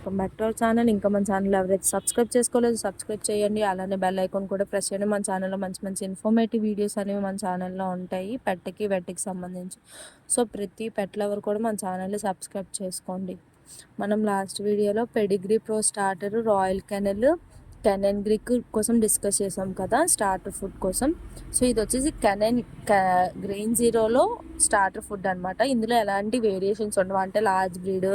Welcome back to our channel. ఇంకా మన channel ఎవరైతే సబ్స్క్రైబ్ చేసుకోలేదో సబ్స్క్రైబ్ చేయండి. అలానే బెల్ ఐకాన్ కూడా ప్రెస్ చేయండి. మన ఛానల్లో మంచి మంచి ఇన్ఫర్మేటివ్ వీడియోస్ అనేవి మన ఛానల్లో ఉంటాయి, పెట్కి వెట్కి సంబంధించి. సో ప్రతి పెట్ లవర్ కూడా మన ఛానల్ని సబ్స్క్రైబ్ చేసుకోండి. మనం లాస్ట్ వీడియోలో pedigree pro starter, royal కెనెన్ Greek కోసం డిస్కస్ చేసాం కదా, స్టార్టర్ ఫుడ్ కోసం. సో ఇది వచ్చేసి గ్రెయిన్ జీరోలో స్టార్టర్ ఫుడ్ అనమాట. ఇందులో ఎలాంటి వేరియేషన్స్ ఉండవు, అంటే లార్జ్ బ్రీడ్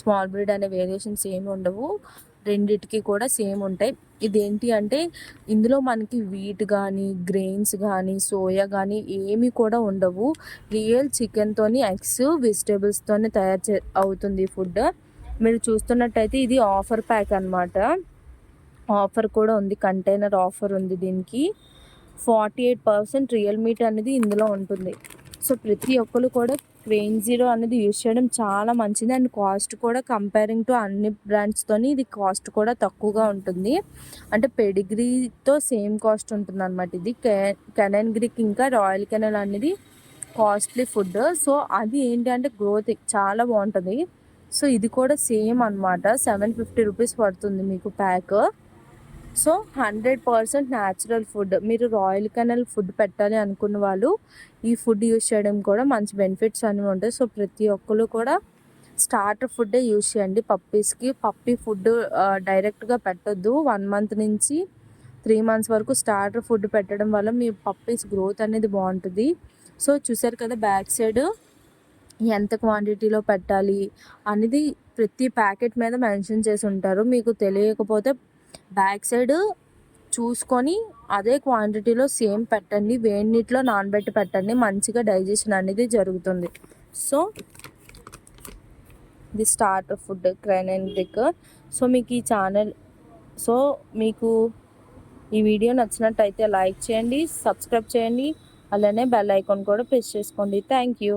స్మాల్ బ్రీడ్ అనే వేరియేషన్స్ ఏమి ఉండవు, రెండిటికి కూడా సేమ్ ఉంటాయి. ఇదేంటి అంటే ఇందులో మనకి వీట్ కానీ గ్రెయిన్స్ కానీ సోయా కానీ ఏమి కూడా ఉండవు. రియల్ చికెన్తోని ఎగ్స్ వెజిటేబుల్స్తోనే అవుతుంది ఫుడ్. మీరు చూస్తున్నట్టయితే ఇది ఆఫర్ ప్యాక్ అనమాట. ఆఫర్ కూడా ఉంది, కంటైనర్ ఆఫర్ ఉంది. దీనికి 48% రియల్ మీట్ అనేది ఇందులో ఉంటుంది. సో ప్రతి ఒక్కరు కూడా గ్రెయిన్ జీరో అనేది యూజ్ చేయడం చాలా మంచిది. అండ్ కాస్ట్ కూడా కంపేరింగ్ టు అన్ని బ్రాండ్స్తోని ఇది కాస్ట్ కూడా తక్కువగా ఉంటుంది. అంటే పెడిగ్రీతో సేమ్ కాస్ట్ ఉంటుంది అనమాట. ఇది కెనెన్ గ్రీక్ ఇంకా రాయల్ కెనెన్ అనేది కాస్ట్లీ ఫుడ్. సో అది ఏంటి అంటే గ్రోత్ చాలా బాగుంటుంది. సో ఇది కూడా సేమ్ అనమాట. 750 రూపీస్ పడుతుంది మీకు ప్యాక్. So 100% natural food. మీరు రాయల్ కెనల్ ఫుడ్ పెట్టాలి అనుకున్న వాళ్ళు ఈ ఫుడ్ యూజ్ చేయడం కూడా మంచి బెనిఫిట్స్ అనేవి ఉంటాయి. సో ప్రతి ఒక్కరు కూడా స్టార్టర్ ఫుడ్డే యూజ్ చేయండి పప్పీస్కి. పప్పీ ఫుడ్ డైరెక్ట్గా పెట్టొద్దు. 1 మంత్ నుంచి 3 మంత్స్ వరకు స్టార్టర్ ఫుడ్ పెట్టడం వల్ల మీ పప్పీస్ గ్రోత్ అనేది బాగుంటుంది. సో చూసారు కదా, బ్యాక్ సైడ్ ఎంత క్వాంటిటీలో పెట్టాలి అనేది ప్రతి ప్యాకెట్ మీద మెన్షన్ చేసి ఉంటారు. మీకు తెలియకపోతే బ్యాక్ సైడ్ చూసుకొని అదే క్వాంటిటీలో సేమ్ పెట్టండి. వేడి నీటిలో నానబెట్టి పెట్టండి, మంచిగా డైజెషన్ అనేది జరుగుతుంది. సో ఇది స్టార్టర్ ఫుడ్ కెనెన్ గ్రీక్. సో మీకు ఈ ఛానల్ మీకు ఈ వీడియో నచ్చినట్టయితే లైక్ చేయండి, సబ్స్క్రైబ్ చేయండి, అలానే బెల్ ఐకాన్ కూడా ప్రెస్ చేసుకోండి. Thank you.